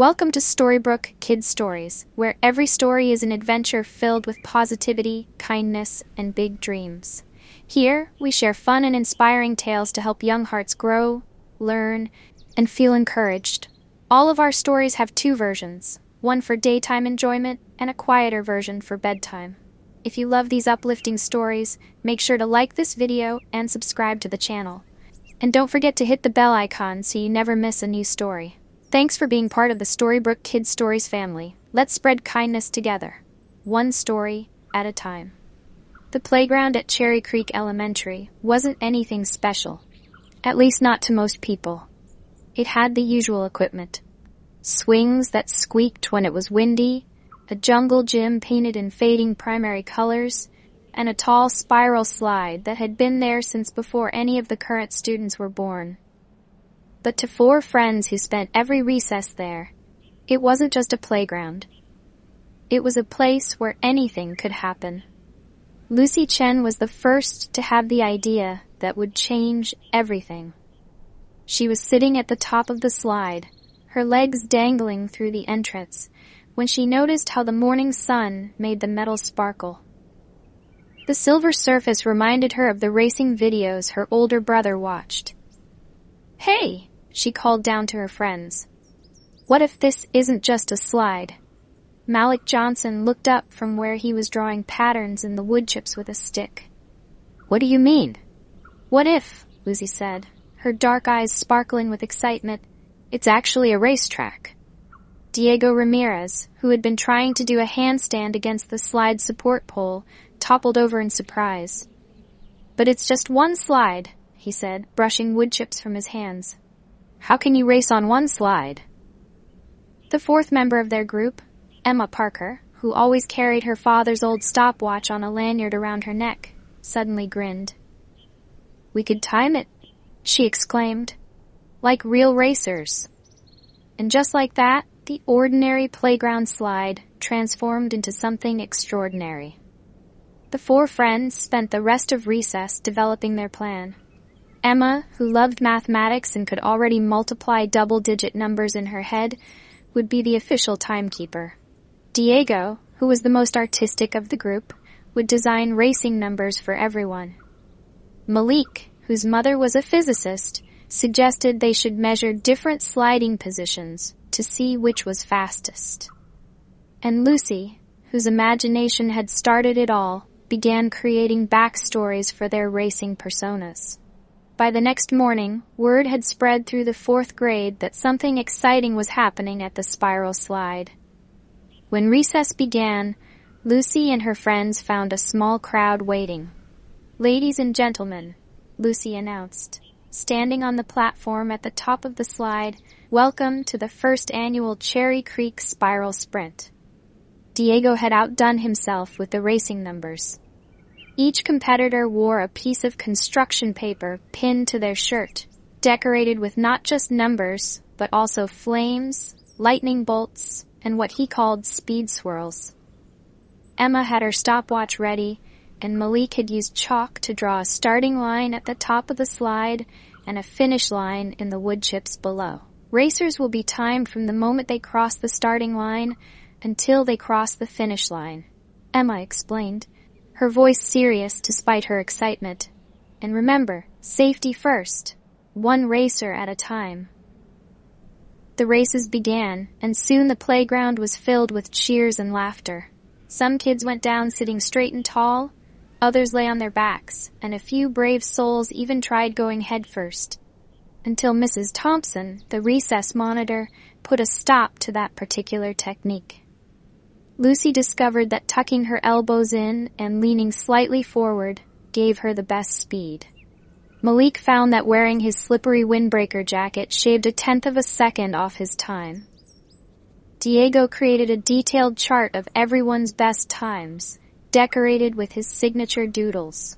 Welcome to Storybrooke Kids Stories, where every story is an adventure filled with positivity, kindness, and big dreams. Here, we share fun and inspiring tales to help young hearts grow, learn, and feel encouraged. All of our stories have two versions, one for daytime enjoyment and a quieter version for bedtime. If you love these uplifting stories, make sure to like this video and subscribe to the channel. And don't forget to hit the bell icon so you never miss a new story. Thanks for being part of the Storybrooke Kids Stories family. Let's spread kindness together, one story at a time. The playground at Cherry Creek Elementary wasn't anything special, at least not to most people. It had the usual equipment. Swings that squeaked when it was windy, a jungle gym painted in fading primary colors, and a tall spiral slide that had been there since before any of the current students were born. But to four friends who spent every recess there, it wasn't just a playground. It was a place where anything could happen. Lucy Chen was the first to have the idea that would change everything. She was sitting at the top of the slide, her legs dangling through the entrance, when she noticed how the morning sun made the metal sparkle. The silver surface reminded her of the racing videos her older brother watched. "Hey!" she called down to her friends. "What if this isn't just a slide?" Malik Johnson looked up from where he was drawing patterns in the wood chips with a stick. "What do you mean?" "What if," Lucy said, her dark eyes sparkling with excitement, "it's actually a racetrack?" Diego Ramirez, who had been trying to do a handstand against the slide support pole, toppled over in surprise. "But it's just one slide," he said, brushing wood chips from his hands. "How can you race on one slide?" The fourth member of their group, Emma Parker, who always carried her father's old stopwatch on a lanyard around her neck, suddenly grinned. "We could time it," she exclaimed, "like real racers." And just like that, the ordinary playground slide transformed into something extraordinary. The four friends spent the rest of recess developing their plan. Emma, who loved mathematics and could already multiply double-digit numbers in her head, would be the official timekeeper. Diego, who was the most artistic of the group, would design racing numbers for everyone. Malik, whose mother was a physicist, suggested they should measure different sliding positions to see which was fastest. And Lucy, whose imagination had started it all, began creating backstories for their racing personas. By the next morning, word had spread through the fourth grade that something exciting was happening at the spiral slide. When recess began, Lucy and her friends found a small crowd waiting. "Ladies and gentlemen," Lucy announced, standing on the platform at the top of the slide, "welcome to the first annual Cherry Creek Spiral Sprint." Diego had outdone himself with the racing numbers. Each competitor wore a piece of construction paper pinned to their shirt, decorated with not just numbers, but also flames, lightning bolts, and what he called speed swirls. Emma had her stopwatch ready, and Malik had used chalk to draw a starting line at the top of the slide and a finish line in the wood chips below. Racers will be timed from the moment they cross the starting line until they cross the finish line, Emma explained, her voice serious despite her excitement. "And remember, safety first, one racer at a time." The races began, and soon the playground was filled with cheers and laughter. Some kids went down sitting straight and tall, others lay on their backs, and a few brave souls even tried going head first. Until Mrs. Thompson, the recess monitor, put a stop to that particular technique. Lucy discovered that tucking her elbows in and leaning slightly forward gave her the best speed. Malik found that wearing his slippery windbreaker jacket shaved 1/10 of a second off his time. Diego created a detailed chart of everyone's best times, decorated with his signature doodles.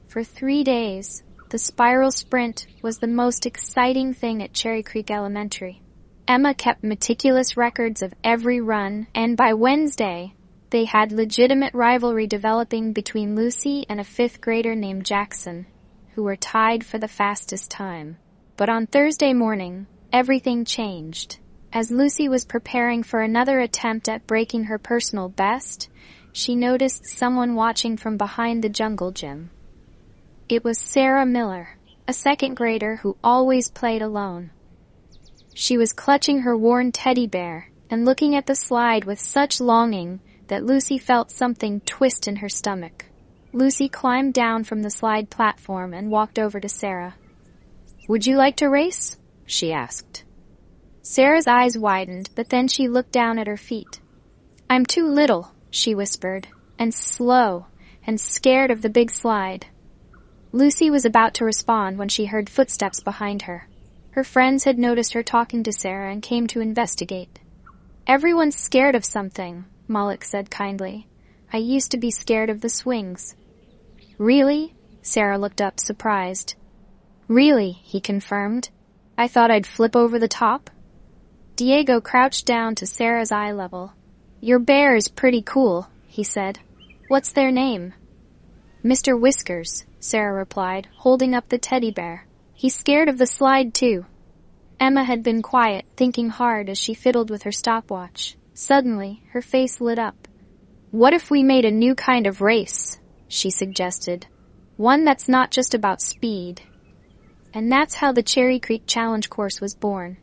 For 3 days, the spiral sprint was the most exciting thing at Cherry Creek Elementary. Emma kept meticulous records of every run, and by Wednesday, they had legitimate rivalry developing between Lucy and a 5th grader named Jackson, who were tied for the fastest time. But on Thursday morning, everything changed. As Lucy was preparing for another attempt at breaking her personal best, she noticed someone watching from behind the jungle gym. It was Sarah Miller, a second grader who always played alone. She was clutching her worn teddy bear and looking at the slide with such longing that Lucy felt something twist in her stomach. Lucy climbed down from the slide platform and walked over to Sarah. "Would you like to race?" she asked. Sarah's eyes widened, but then she looked down at her feet. "I'm too little," she whispered, "and slow, and scared of the big slide." Lucy was about to respond when she heard footsteps behind her. Her friends had noticed her talking to Sarah and came to investigate. "Everyone's scared of something," Malik said kindly. "I used to be scared of the swings." "Really?" Sarah looked up, surprised. "Really," he confirmed. "I thought I'd flip over the top." Diego crouched down to Sarah's eye level. "Your bear is pretty cool," he said. "What's their name?" "Mr. Whiskers," Sarah replied, holding up the teddy bear. "He's scared of the slide, too." Emma had been quiet, thinking hard as she fiddled with her stopwatch. Suddenly, her face lit up. "What if we made a new kind of race?" she suggested. "One that's not just about speed." And that's how the Cherry Creek Challenge course was born.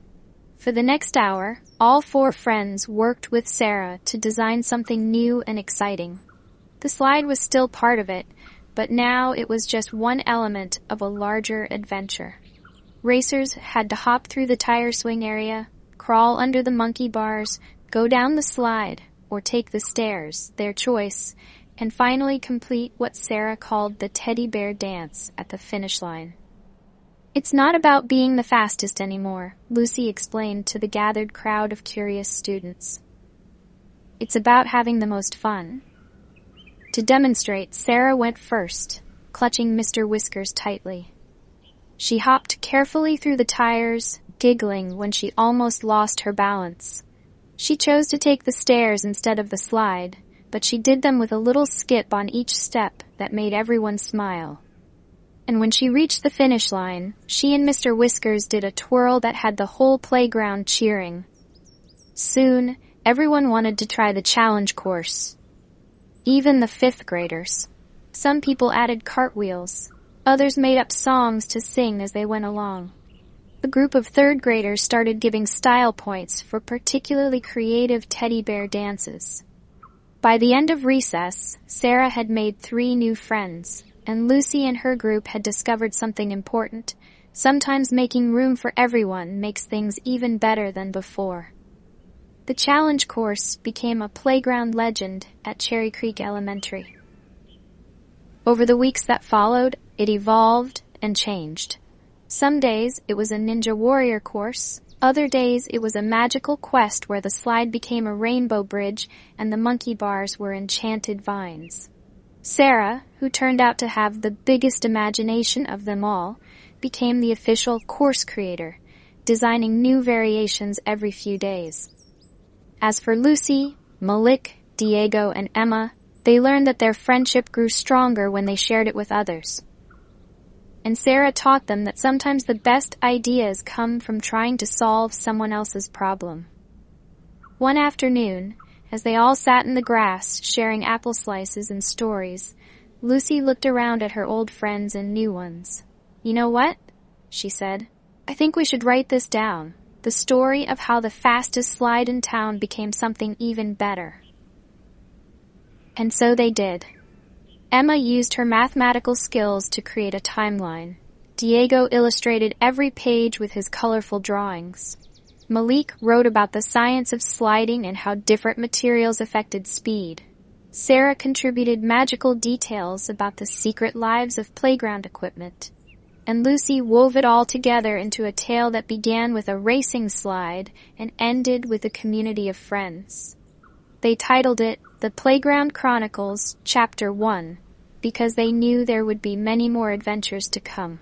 For the next hour, all 4 friends worked with Sarah to design something new and exciting. The slide was still part of it, but now it was just one element of a larger adventure. Racers had to hop through the tire swing area, crawl under the monkey bars, go down the slide, or take the stairs, their choice, and finally complete what Sarah called the teddy bear dance at the finish line. "It's not about being the fastest anymore," Lucy explained to the gathered crowd of curious students. "It's about having the most fun." To demonstrate, Sarah went first, clutching Mr. Whiskers tightly. She hopped carefully through the tires, giggling when she almost lost her balance. She chose to take the stairs instead of the slide, but she did them with a little skip on each step that made everyone smile. And when she reached the finish line, she and Mr. Whiskers did a twirl that had the whole playground cheering. Soon, everyone wanted to try the challenge course. Even the 5th graders. Some people added cartwheels. Others made up songs to sing as they went along. The group of 3rd graders started giving style points for particularly creative teddy bear dances. By the end of recess, Sarah had made 3 new friends, and Lucy and her group had discovered something important. Sometimes making room for everyone makes things even better than before. The challenge course became a playground legend at Cherry Creek Elementary. Over the weeks that followed, it evolved and changed. Some days it was a ninja warrior course. Other days it was a magical quest where the slide became a rainbow bridge and the monkey bars were enchanted vines. Sarah, who turned out to have the biggest imagination of them all, became the official course creator, designing new variations every few days. As for Lucy, Malik, Diego, and Emma, they learned that their friendship grew stronger when they shared it with others. And Sarah taught them that sometimes the best ideas come from trying to solve someone else's problem. One afternoon, as they all sat in the grass sharing apple slices and stories, Lucy looked around at her old friends and new ones. "You know what?" she said. "I think we should write this down. The story of how the fastest slide in town became something even better." And so they did. Emma used her mathematical skills to create a timeline. Diego illustrated every page with his colorful drawings. Malik wrote about the science of sliding and how different materials affected speed. Sarah contributed magical details about the secret lives of playground equipment. And Lucy wove it all together into a tale that began with a racing slide and ended with a community of friends. They titled it The Playground Chronicles, Chapter 1, because they knew there would be many more adventures to come.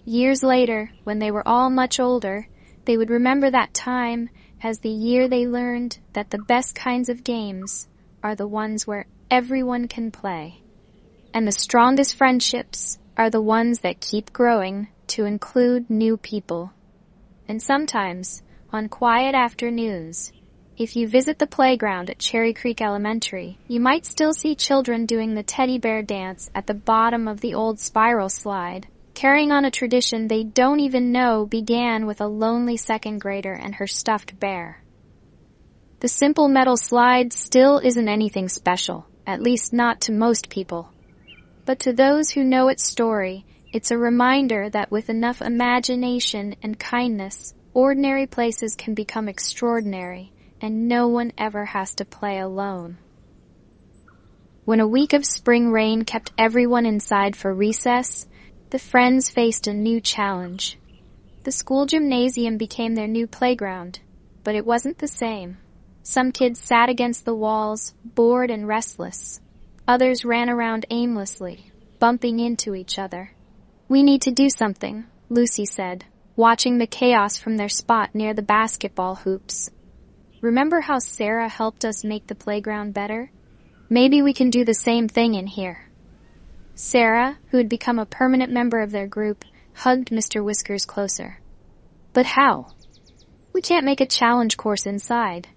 Years later, when they were all much older, they would remember that time as the year they learned that the best kinds of games are the ones where everyone can play. And the strongest friendships are the ones that keep growing to include new people. And sometimes, On quiet afternoons, if you visit the playground at Cherry Creek Elementary, you might still see children doing the teddy bear dance at the bottom of the old spiral slide, carrying on a tradition they don't even know began with a lonely second grader and her stuffed bear. The simple metal slide still isn't anything special, at least not to most people. But to those who know its story, it's a reminder that with enough imagination and kindness, ordinary places can become extraordinary, and no one ever has to play alone. When a week of spring rain kept everyone inside for recess, the friends faced a new challenge. The school gymnasium became their new playground, but it wasn't the same. Some kids sat against the walls, bored and restless. Others ran around aimlessly, bumping into each other. "We need to do something," Lucy said, watching the chaos from their spot near the basketball hoops. "Remember how Sarah helped us make the playground better? Maybe we can do the same thing in here." Sarah, who had become a permanent member of their group, hugged Mr. Whiskers closer. "But how? We can't make a challenge course inside."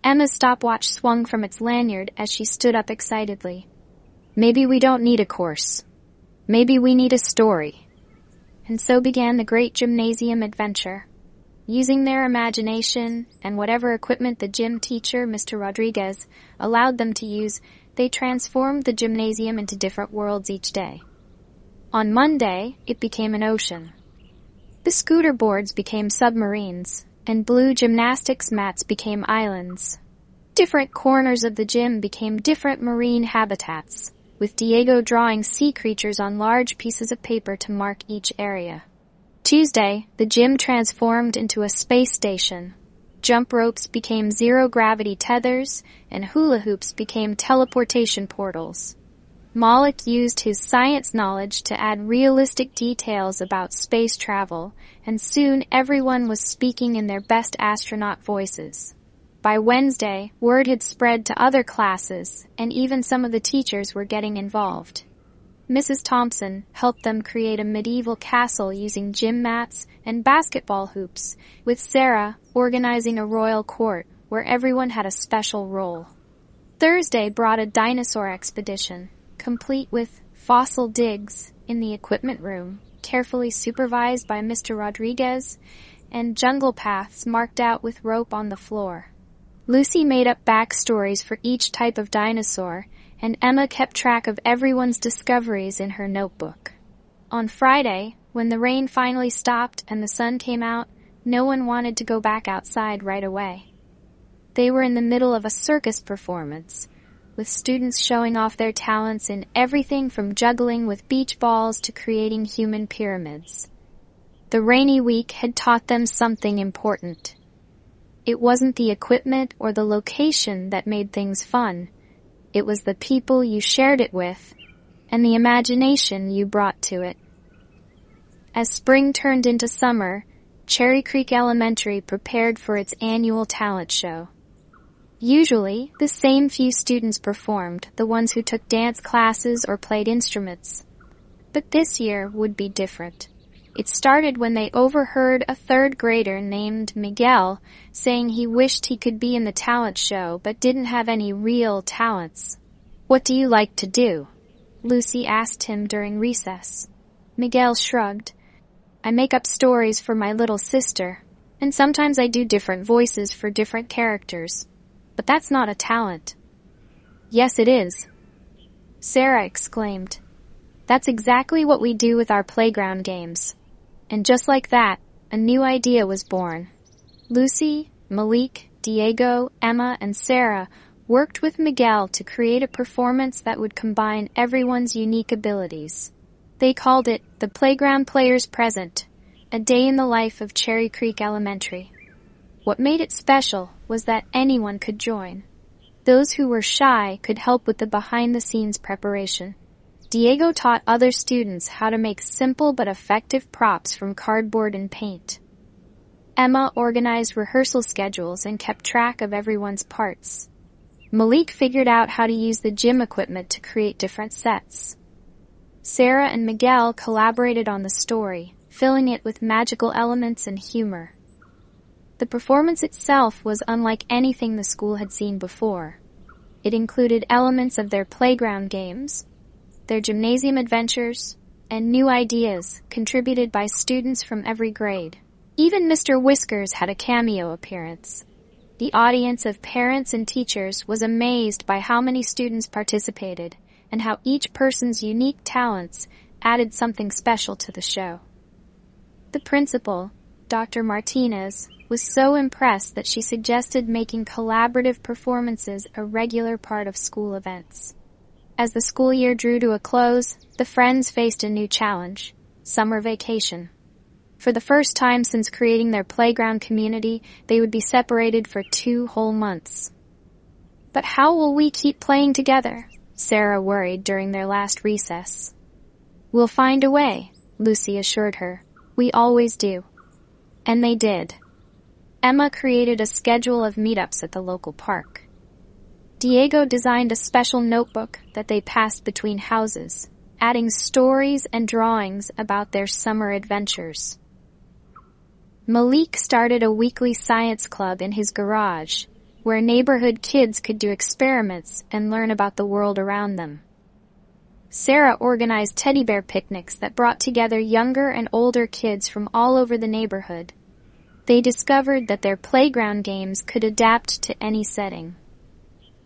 Emma's stopwatch swung from its lanyard as she stood up excitedly. "Maybe we don't need a course. Maybe we need a story." And so began the great gymnasium adventure. Using their imagination and whatever equipment the gym teacher, Mr. Rodriguez, allowed them to use, they transformed the gymnasium into different worlds each day. On Monday, it became an ocean. The scooter boards became submarines, and blue gymnastics mats became islands. Different corners of the gym became different marine habitats, with Diego drawing sea creatures on large pieces of paper to mark each area. Tuesday, the gym transformed into a space station. Jump ropes became zero-gravity tethers, and hula hoops became teleportation portals. Malik used his science knowledge to add realistic details about space travel, and soon everyone was speaking in their best astronaut voices. By Wednesday, word had spread to other classes, and even some of the teachers were getting involved. Mrs. Thompson helped them create a medieval castle using gym mats and basketball hoops, with Sarah organizing a royal court where everyone had a special role. Thursday brought a dinosaur expedition, complete with fossil digs in the equipment room, carefully supervised by Mr. Rodriguez, and jungle paths marked out with rope on the floor. Lucy made up backstories for each type of dinosaur, and Emma kept track of everyone's discoveries in her notebook. On Friday, when the rain finally stopped and the sun came out, no one wanted to go back outside right away. They were in the middle of a circus performance, with students showing off their talents in everything from juggling with beach balls to creating human pyramids. The rainy week had taught them something important. It wasn't the equipment or the location that made things fun. It was the people you shared it with and the imagination you brought to it. As spring turned into summer, Cherry Creek Elementary prepared for its annual talent show. Usually, the same few students performed, the ones who took dance classes or played instruments. But this year would be different. It started when they overheard a third grader named Miguel saying he wished he could be in the talent show but didn't have any real talents. "What do you like to do?" Lucy asked him during recess. Miguel shrugged. "I make up stories for my little sister, and sometimes I do different voices for different characters. But that's not a talent." "Yes, it is," Sarah exclaimed. "That's exactly what we do with our playground games." And just like that, a new idea was born. Lucy, Malik, Diego, Emma, and Sarah worked with Miguel to create a performance that would combine everyone's unique abilities. They called it the Playground Players Present, a day in the life of Cherry Creek Elementary. What made it special was that anyone could join. Those who were shy could help with the behind-the-scenes preparation. Diego taught other students how to make simple but effective props from cardboard and paint. Emma organized rehearsal schedules and kept track of everyone's parts. Malik figured out how to use the gym equipment to create different sets. Sarah and Miguel collaborated on the story, filling it with magical elements and humor. The performance itself was unlike anything the school had seen before. It included elements of their playground games, their gymnasium adventures, and new ideas contributed by students from every grade. Even Mr. Whiskers had a cameo appearance. The audience of parents and teachers was amazed by how many students participated and how each person's unique talents added something special to the show. The principal, Dr. Martinez, was so impressed that she suggested making collaborative performances a regular part of school events. As the school year drew to a close, the friends faced a new challenge: summer vacation. For the first time since creating their playground community, they would be separated for 2 whole months. "But how will we keep playing together?" Sarah worried during their last recess. "We'll find a way," Lucy assured her. "We always do." And they did. Emma created a schedule of meetups at the local park. Diego designed a special notebook that they passed between houses, adding stories and drawings about their summer adventures. Malik started a weekly science club in his garage, where neighborhood kids could do experiments and learn about the world around them. Sarah organized teddy bear picnics that brought together younger and older kids from all over the neighborhood. They discovered that their playground games could adapt to any setting.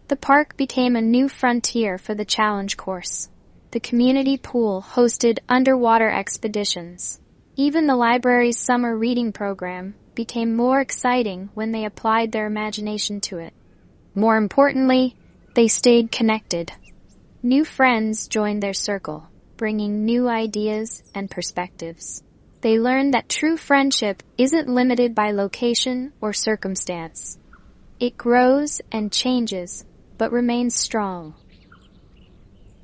The park became a new frontier for the challenge course. The community pool hosted underwater expeditions. Even the library's summer reading program became more exciting when they applied their imagination to it. More importantly, they stayed connected. New friends joined their circle, bringing new ideas and perspectives. They learned that true friendship isn't limited by location or circumstance. It grows and changes, but remains strong.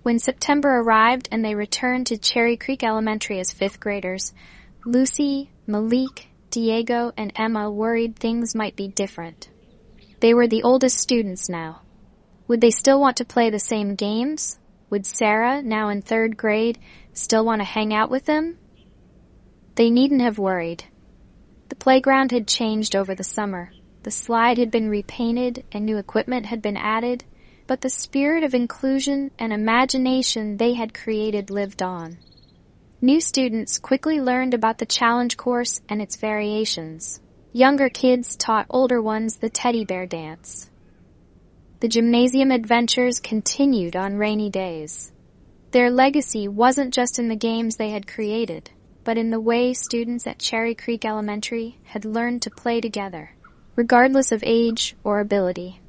When September arrived and they returned to Cherry Creek Elementary as 5th graders, Lucy, Malik, Diego, and Emma worried things might be different. They were the oldest students now. Would they still want to play the same games? Would Sarah, now in 3rd grade, still want to hang out with them? They needn't have worried. The playground had changed over the summer. The slide had been repainted and new equipment had been added, but the spirit of inclusion and imagination they had created lived on. New students quickly learned about the challenge course and its variations. Younger kids taught older ones the teddy bear dance. The gymnasium adventures continued on rainy days. Their legacy wasn't just in the games they had created, but in the way students at Cherry Creek Elementary had learned to play together, regardless of age or ability.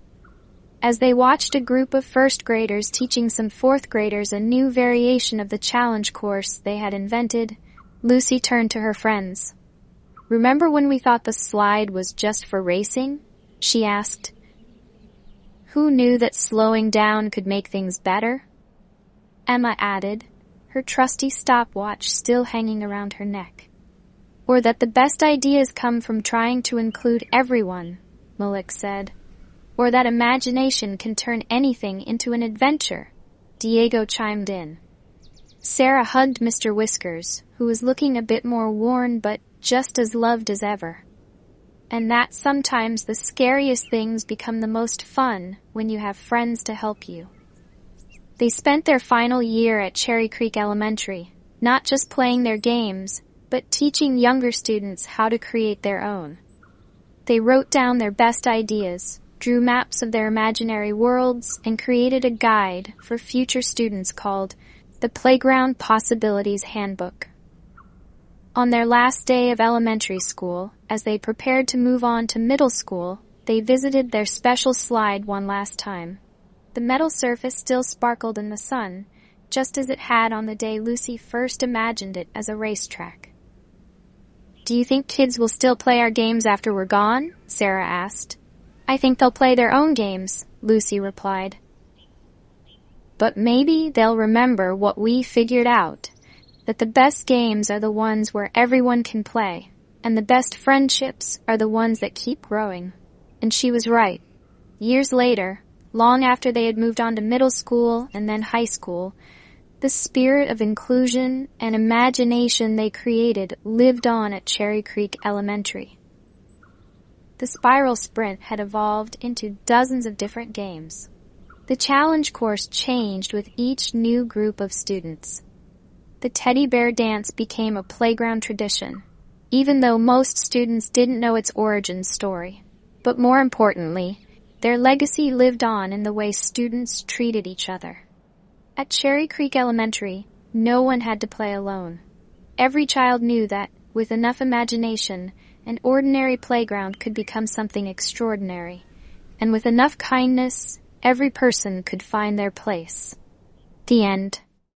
As they watched a group of 1st graders teaching some 4th graders a new variation of the challenge course they had invented, Lucy turned to her friends. "Remember when we thought the slide was just for racing?" she asked. "Who knew that slowing down could make things better?" Emma added, her trusty stopwatch still hanging around her neck. "Or that the best ideas come from trying to include everyone," Malik said. "Or that imagination can turn anything into an adventure," Diego chimed in. Sarah hugged Mr. Whiskers, who was looking a bit more worn but just as loved as ever. And that sometimes the scariest things become the most fun when you have friends to help you. They spent their final year at Cherry Creek Elementary, not just playing their games, but teaching younger students how to create their own. They wrote down their best ideas, drew maps of their imaginary worlds, and created a guide for future students called the Playground Possibilities Handbook. On their last day of elementary school, as they prepared to move on to middle school, they visited their special slide one last time. The metal surface still sparkled in the sun, just as it had on the day Lucy first imagined it as a racetrack. "Do you think kids will still play our games after we're gone?" Sarah asked. "I think they'll play their own games," Lucy replied. "But maybe they'll remember what we figured out, that the best games are the ones where everyone can play, and the best friendships are the ones that keep growing." And she was right. Years later, long after they had moved on to middle school and then high school, the spirit of inclusion and imagination they created lived on at Cherry Creek Elementary. The spiral sprint had evolved into dozens of different games. The challenge course changed with each new group of students. The teddy bear dance became a playground tradition, even though most students didn't know its origin story. But more importantly, their legacy lived on in the way students treated each other. At Cherry Creek Elementary, no one had to play alone. Every child knew that, with enough imagination, an ordinary playground could become something extraordinary. And with enough kindness, every person could find their place. The end.